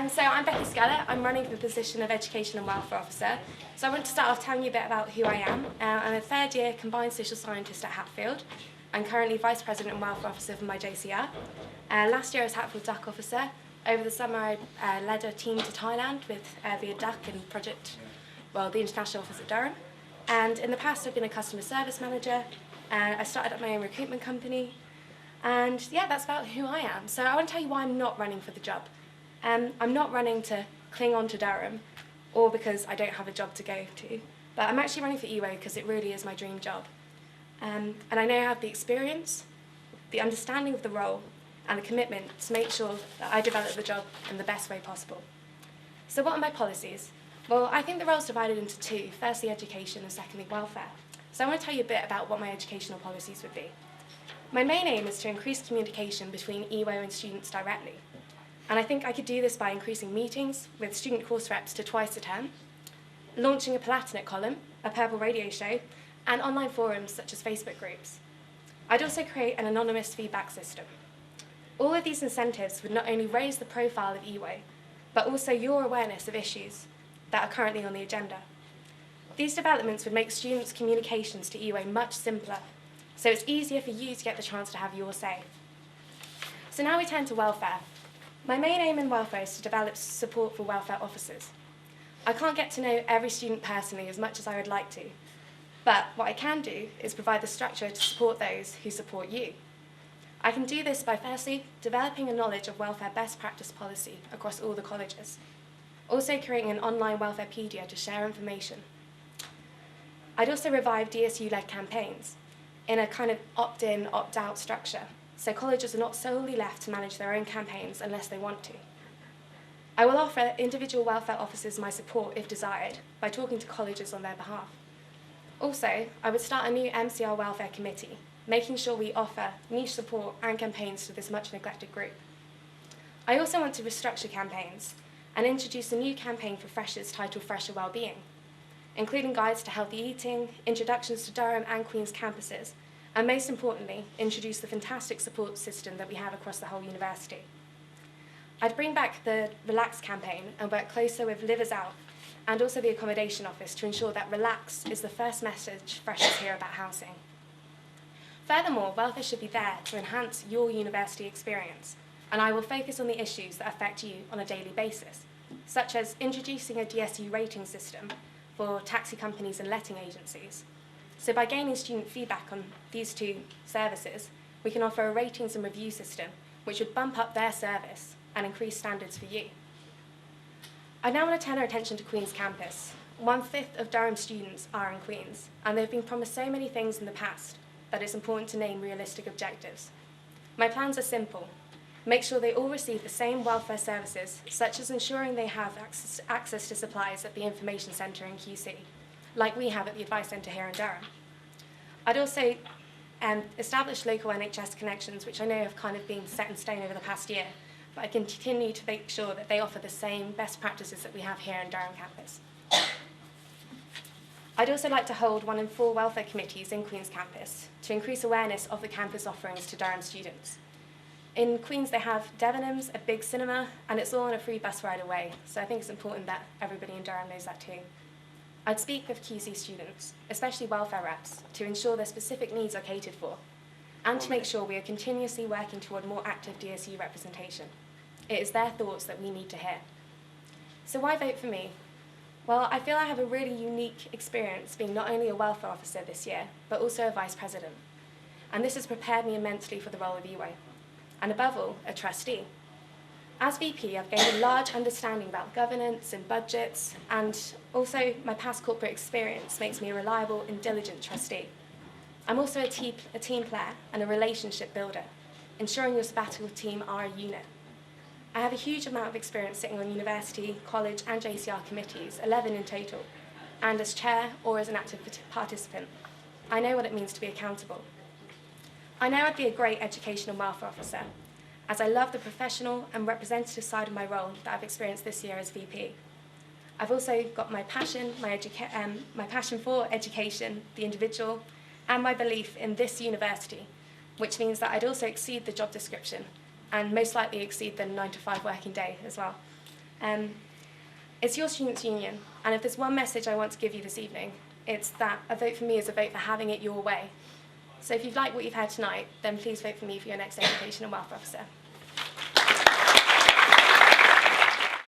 So I'm Becky Skellett. I'm running for the position of Education and Welfare Officer. So I want to start off telling you a bit about who I am. I'm a third year combined social scientist at Hatfield. I'm currently Vice President and Welfare Officer for my JCR. Last year I was Hatfield Duck Officer. Over the summer I led a team to Thailand with via Duck and the International Office at Durham. And in the past I've been a customer service manager. I started up my own recruitment company. And yeah, that's about who I am. So I want to tell you why I'm not running for the job. I'm not running to cling on to Durham or because I don't have a job to go to, but I'm actually running for EWO because it really is my dream job. And I know I have the experience, the understanding of the role, and the commitment to make sure that I develop the job in the best way possible. So what are my policies? Well, I think the role's divided into two, firstly education and secondly welfare. So I want to tell you a bit about what my educational policies would be. My main aim is to increase communication between EWO and students directly. And I think I could do this by increasing meetings with student course reps to twice a term, launching a Palatinate column, a purple radio show, and online forums such as Facebook groups. I'd also create an anonymous feedback system. All of these incentives would not only raise the profile of EWO, but also your awareness of issues that are currently on the agenda. These developments would make students' communications to EWO much simpler, so it's easier for you to get the chance to have your say. So now we turn to welfare. My main aim in welfare is to develop support for welfare officers. I can't get to know every student personally as much as I would like to, but what I can do is provide the structure to support those who support you. I can do this by firstly developing a knowledge of welfare best practice policy across all the colleges, also creating an online welfarepedia to share information. I'd also revive DSU-led campaigns in a kind of opt-in, opt-out structure, so colleges are not solely left to manage their own campaigns unless they want to. I will offer individual welfare officers my support if desired by talking to colleges on their behalf. Also, I would start a new MCR welfare committee, making sure we offer niche support and campaigns to this much neglected group. I also want to restructure campaigns and introduce a new campaign for freshers titled Fresher Wellbeing, including guides to healthy eating, introductions to Durham and Queen's campuses, and most importantly, introduce the fantastic support system that we have across the whole university. I'd bring back the Relax campaign and work closer with Livers Out and also the accommodation office to ensure that Relax is the first message freshers hear about housing. Furthermore, welfare should be there to enhance your university experience, and I will focus on the issues that affect you on a daily basis, such as introducing a DSU rating system for taxi companies and letting agencies. So by gaining student feedback on these two services, we can offer a ratings and review system which would bump up their service and increase standards for you. I now want to turn our attention to Queen's campus. 1/5 of Durham students are in Queen's, and they've been promised so many things in the past that it's important to name realistic objectives. My plans are simple. Make sure they all receive the same welfare services, such as ensuring they have access to supplies at the Information Centre in QC, like we have at the Advice Centre here in Durham. I'd also establish local NHS connections, which I know have kind of been set in stone over the past year, but I continue to make sure that they offer the same best practices that we have here in Durham campus. I'd also like to hold 1 in 4 welfare committees in Queen's campus to increase awareness of the campus offerings to Durham students. In Queen's they have Debenhams, a big cinema, and it's all on a free bus ride away, so I think it's important that everybody in Durham knows that too. I'd speak with QC students, especially welfare reps, to ensure their specific needs are catered for, and to make sure we are continuously working toward more active DSU representation. It is their thoughts that we need to hear. So why vote for me? Well, I feel I have a really unique experience being not only a welfare officer this year, but also a vice president. And this has prepared me immensely for the role of EWO, and above all, a trustee. As VP, I've gained a large understanding about governance and budgets, and also my past corporate experience makes me a reliable and diligent trustee. I'm also a team player and a relationship builder, ensuring your sabbatical team are a unit. I have a huge amount of experience sitting on university, college and JCR committees, 11 in total, and as chair or as an active participant. I know what it means to be accountable. I know I'd be a great education and welfare officer, as I love the professional and representative side of my role that I've experienced this year as VP. I've also got my passion for education, the individual, and my belief in this university, which means that I'd also exceed the job description and most likely exceed the 9 to 5 working day as well. It's your students' union, and if there's one message I want to give you this evening, it's that a vote for me is a vote for having it your way. So if you've liked what you've heard tonight, then please vote for me for your next Education and Welfare Officer.